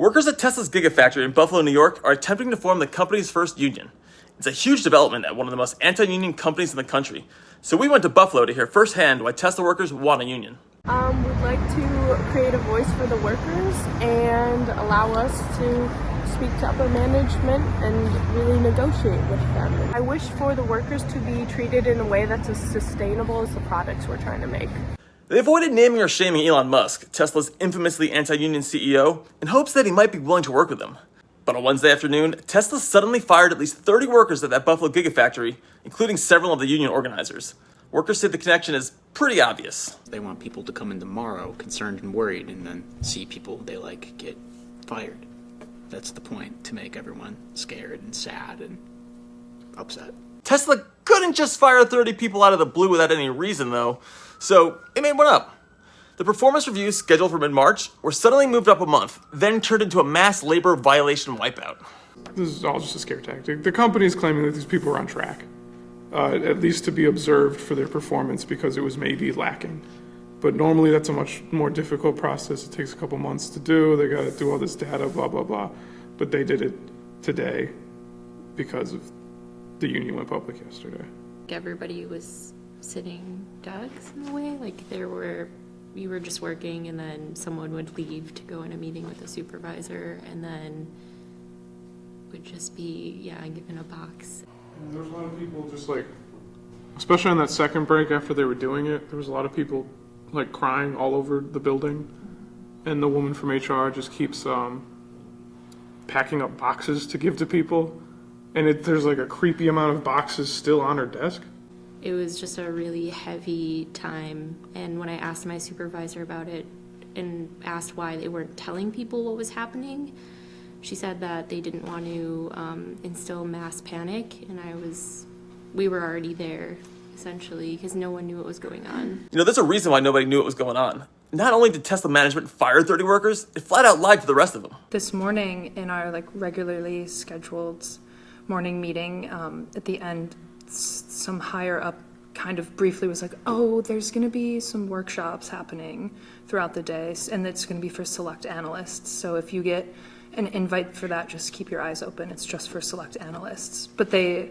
Workers at Tesla's gigafactory in Buffalo, New York are attempting to form the company's first union. It's a huge development at one of the most anti-union companies in the country. So we went to Buffalo to hear firsthand why Tesla workers want a union. We'd like to create a voice for the workers and allow us to speak to upper management and really negotiate with them. I wish for the workers to be treated in a way that's as sustainable as the products we're trying to make. They avoided naming or shaming Elon Musk, Tesla's infamously anti-union CEO, in hopes that he might be willing to work with them. But on Wednesday afternoon, Tesla suddenly fired at least 30 workers at that Buffalo gigafactory, including several of the union organizers. Workers say the connection is pretty obvious. They want people to come in tomorrow concerned and worried and then see people they like get fired. That's the point, to make everyone scared and sad and upset. Tesla couldn't just fire 30 people out of the blue without any reason, though, so it made one up. The performance reviews scheduled for mid-March were suddenly moved up a month, then turned into a mass labor violation wipeout. This is all just a scare tactic. The company is claiming that these people are on track, at least to be observed for their performance because it was maybe lacking. But normally that's a much more difficult process. It takes a couple months to do. They got to do all this data, blah, blah, blah. But they did it today because of the union went public yesterday. Everybody was sitting ducks in a way. Like you were just working and then someone would leave to go in a meeting with a supervisor and then would just be, given a box. And there was a lot of people just like, especially on that second break after they were doing it, there was a lot of people like crying all over the building. And the woman from HR just keeps packing up boxes to give to people. And there's like a creepy amount of boxes still on her desk. It was just a really heavy time, and when I asked my supervisor about it and asked why they weren't telling people what was happening, she said that they didn't want to instill mass panic, and we were already there, essentially, because no one knew what was going on. There's a reason why nobody knew what was going on. Not only did Tesla management fire 30 workers, it flat out lied to the rest of them. This morning, in our regularly scheduled morning meeting, at the end, some higher up kind of briefly was like, oh, there's going to be some workshops happening throughout the day, and it's going to be for select analysts. So if you get an invite for that, just keep your eyes open. It's just for select analysts. But they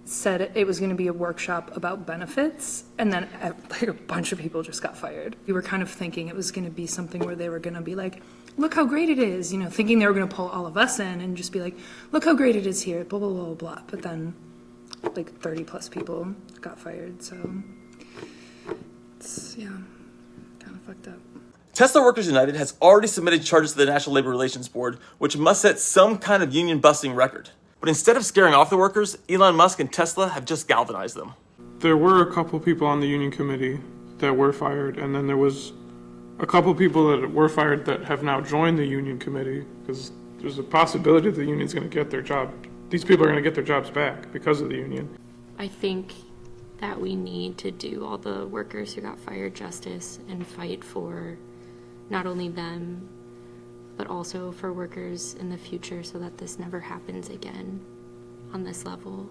said it was going to be a workshop about benefits, and then a bunch of people just got fired. We were kind of thinking it was going to be something where they were going to be like, look how great it is, thinking they were going to pull all of us in and just be like, look how great it is here, blah, blah, blah, blah, blah. But then 30 plus people got fired, so it's, kind of fucked up. Tesla Workers United has already submitted charges to the National Labor Relations Board, which must set some kind of union busting record. But instead of scaring off the workers, Elon Musk and Tesla have just galvanized them. There were a couple people on the union committee that were fired, and then there was a couple people that were fired that have now joined the union committee because there's a possibility the union's going to get their job. These people are going to get their jobs back because of the union. I think that we need to do all the workers who got fired justice and fight for not only them, but also for workers in the future so that this never happens again on this level.